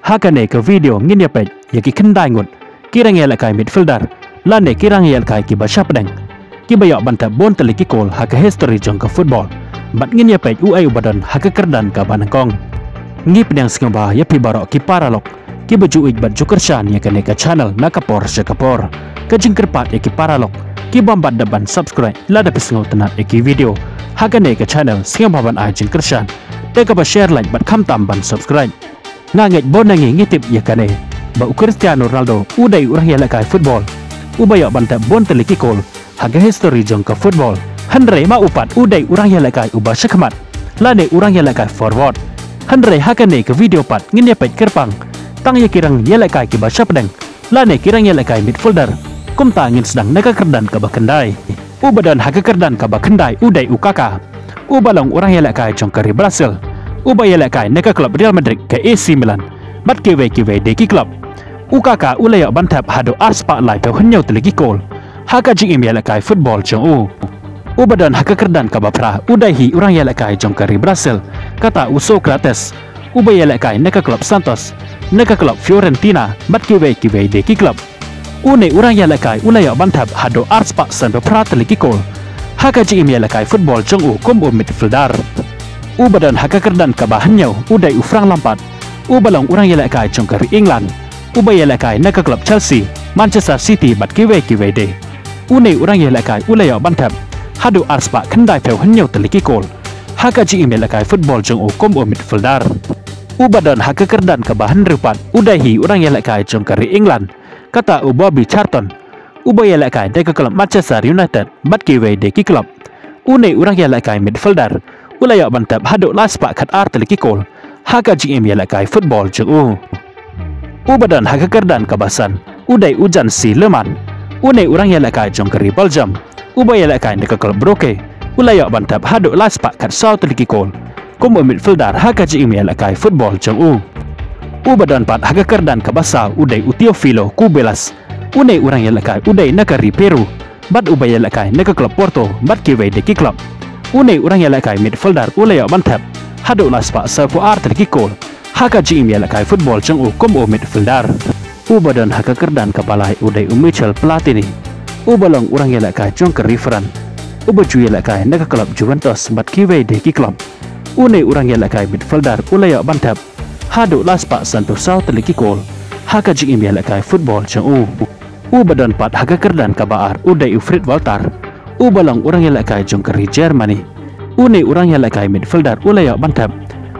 Hakane ke video ngin ya pej ya ki kendai ngut kirang ya lakai midfielder lane kirang ya lakai ki basha pedeng ki bayo banta bon teli ki kol haka history jong ke football bat ngin ya pej uai ubadan haka kerdan ka banangkong ngi pedang singba ya pi barok ki paralok ki baju ij bat jukershan ya kane ka channel nakapor sekapor ka jingkerpat ya ki paralok ki bombat daban subscribe lada pisngol tenat ya ki video hakane ka channel singba ban a jingkershan teka ba share like bat kham tam ban subscribe ngangit bonangi ngitip ya kane ba Cristiano Ronaldo udai urang ya lakai football ubaya banta bon teliki kol haga history jong ka football hanre ma upat udai urang ya lakai uba syakmat lane urang ya lakai forward hanre hakane ke video pat ngin ya pet kerpang tang ya kirang ya lakai ki ba syapdeng lane kirang ya lakai midfielder kum ta ngin sedang naka kerdan ka ba kendai ubadan haga kerdan ka ba kendai udai ukaka ubalong urang ya lakai jong ka Brazil ubaya lakai neka klub Real Madrid ke AC Milan bat kiwe deki klub ukaka ulaya bantap hado arspa lai pe hanyau telegi kol haka jing im ya lakai football jong ubadan haka kerdan ka bapra udahi urang ya lakai jong ke Brazil kata Socrates ubaya lakai neka klub Santos neka klub Fiorentina bat kiwe deki klub une urang ya lakai ulaya bantap hado arspa san bapra telegi kol haka jing im ya lakai football jong kombo midfielder ubadan haka kerdan ka bahanyau udai ufrang lampat ubalong urang ya lakai jong ke England ubaya lakai naka klub Chelsea Manchester City bat kiwe de une urang ya lakai ulaya bantap hadu arspa kendai peu hanyau teliki kol haka ji email lakai football jong kombo midfielder ubadan haka kerdan ka bahan rupat udahi urang ya lakai jong ke England kata Bobby Charlton ubaya lakai naka klub Manchester United bat kiwe de ki klub une urang ya lakai midfielder ulaya bantap hadu laspa kat ar teliki kol haka ji email lakai football jong ubadan haka kerdan kabasan udai ujan si leman une urang ya lakai jong ke Belgium ubaya lakai neka klub Brugge ulaya bantap hadu laspa kat sau teliki kol kombo midfielder haka ji email lakai football jong ubadan pat haka kerdan kabasa udai Teofilo Kubelas une urang ya lakai udai neka Peru bat ubaya lakai neka klub Porto bat kiwe deki klub une urang ya lakai midfielder ulaya bantap hadu laspa safu ar teliki kol haka jing ya lakai football jong kombo midfielder ubadan haka kerdan kapalai udai Michel Platini ubalong urang ya lakai jong ke referan ubaju ya lakai neka klub Juventus bat kiwe deki klub une urang ya lakai midfielder ulaya bantap hadu laspa santu sau teliki kol haka jing ya lakai football jong ubadan pat haka kerdan kabaar udai Fred Walter ubalong urang ya lakai jong ke Germany une urang ya lakai midfielder ulaya bantap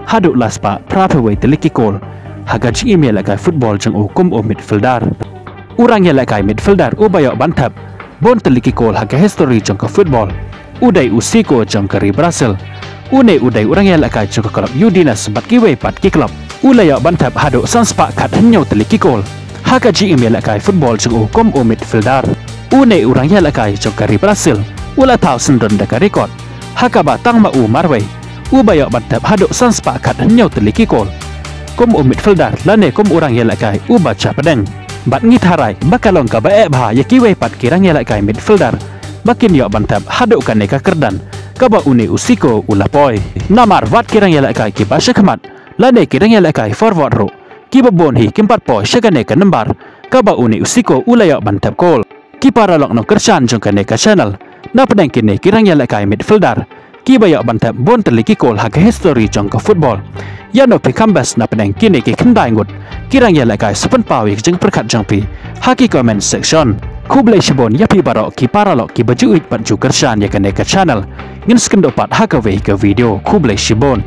hadu laspa prapawe teliki kol haga jing ya lakai football jong kombo midfielder urang ya lakai midfielder ubaya bantap bon teliki kol haga history jong ke football udai Usiko jong ke Brazil une udai urang ya lakai jong ke klub Udinese bat kiwe pat ki klub ulaya bantap hadu sanspa kat hanyau teliki kol haga jing ya lakai football jong kombo midfielder une urang ya lakai jong ke Brazil ula tau sendon deka rekod haka batang ma marwe ubaya bantap hadu sanspa kat hanyau teliki kol kombo midfielder lane kom urang ya lakai ubaca pedeng bat ngitharai bakalong ka bae bha ya kiwe pat kirang ya lakai midfielder bakin ya bantap hadu kan neka kerdan kaba une Usiko ulapoi namar wat kirang ya lakai ki ba syakmat lane kirang ya lakai forward ro ki babon hi kimpat po syakane ka nembar kaba une Usiko ulaya bantap kol ki paralok no kershan jong ka neka channel na pedeng kini kirang ya lakai midfielder ki baya bantap bon teliki kol haga history jong ka football yano pe kambas na pedeng kini ki kendai ngut kirang ya lakai sepen pawi jeng perkat jong pi haki comment section kublai shibon ya pi barok ki paralok ki baju it pat ju kershan ya ka neka channel ngin skendopat haka we ke video kublai shibon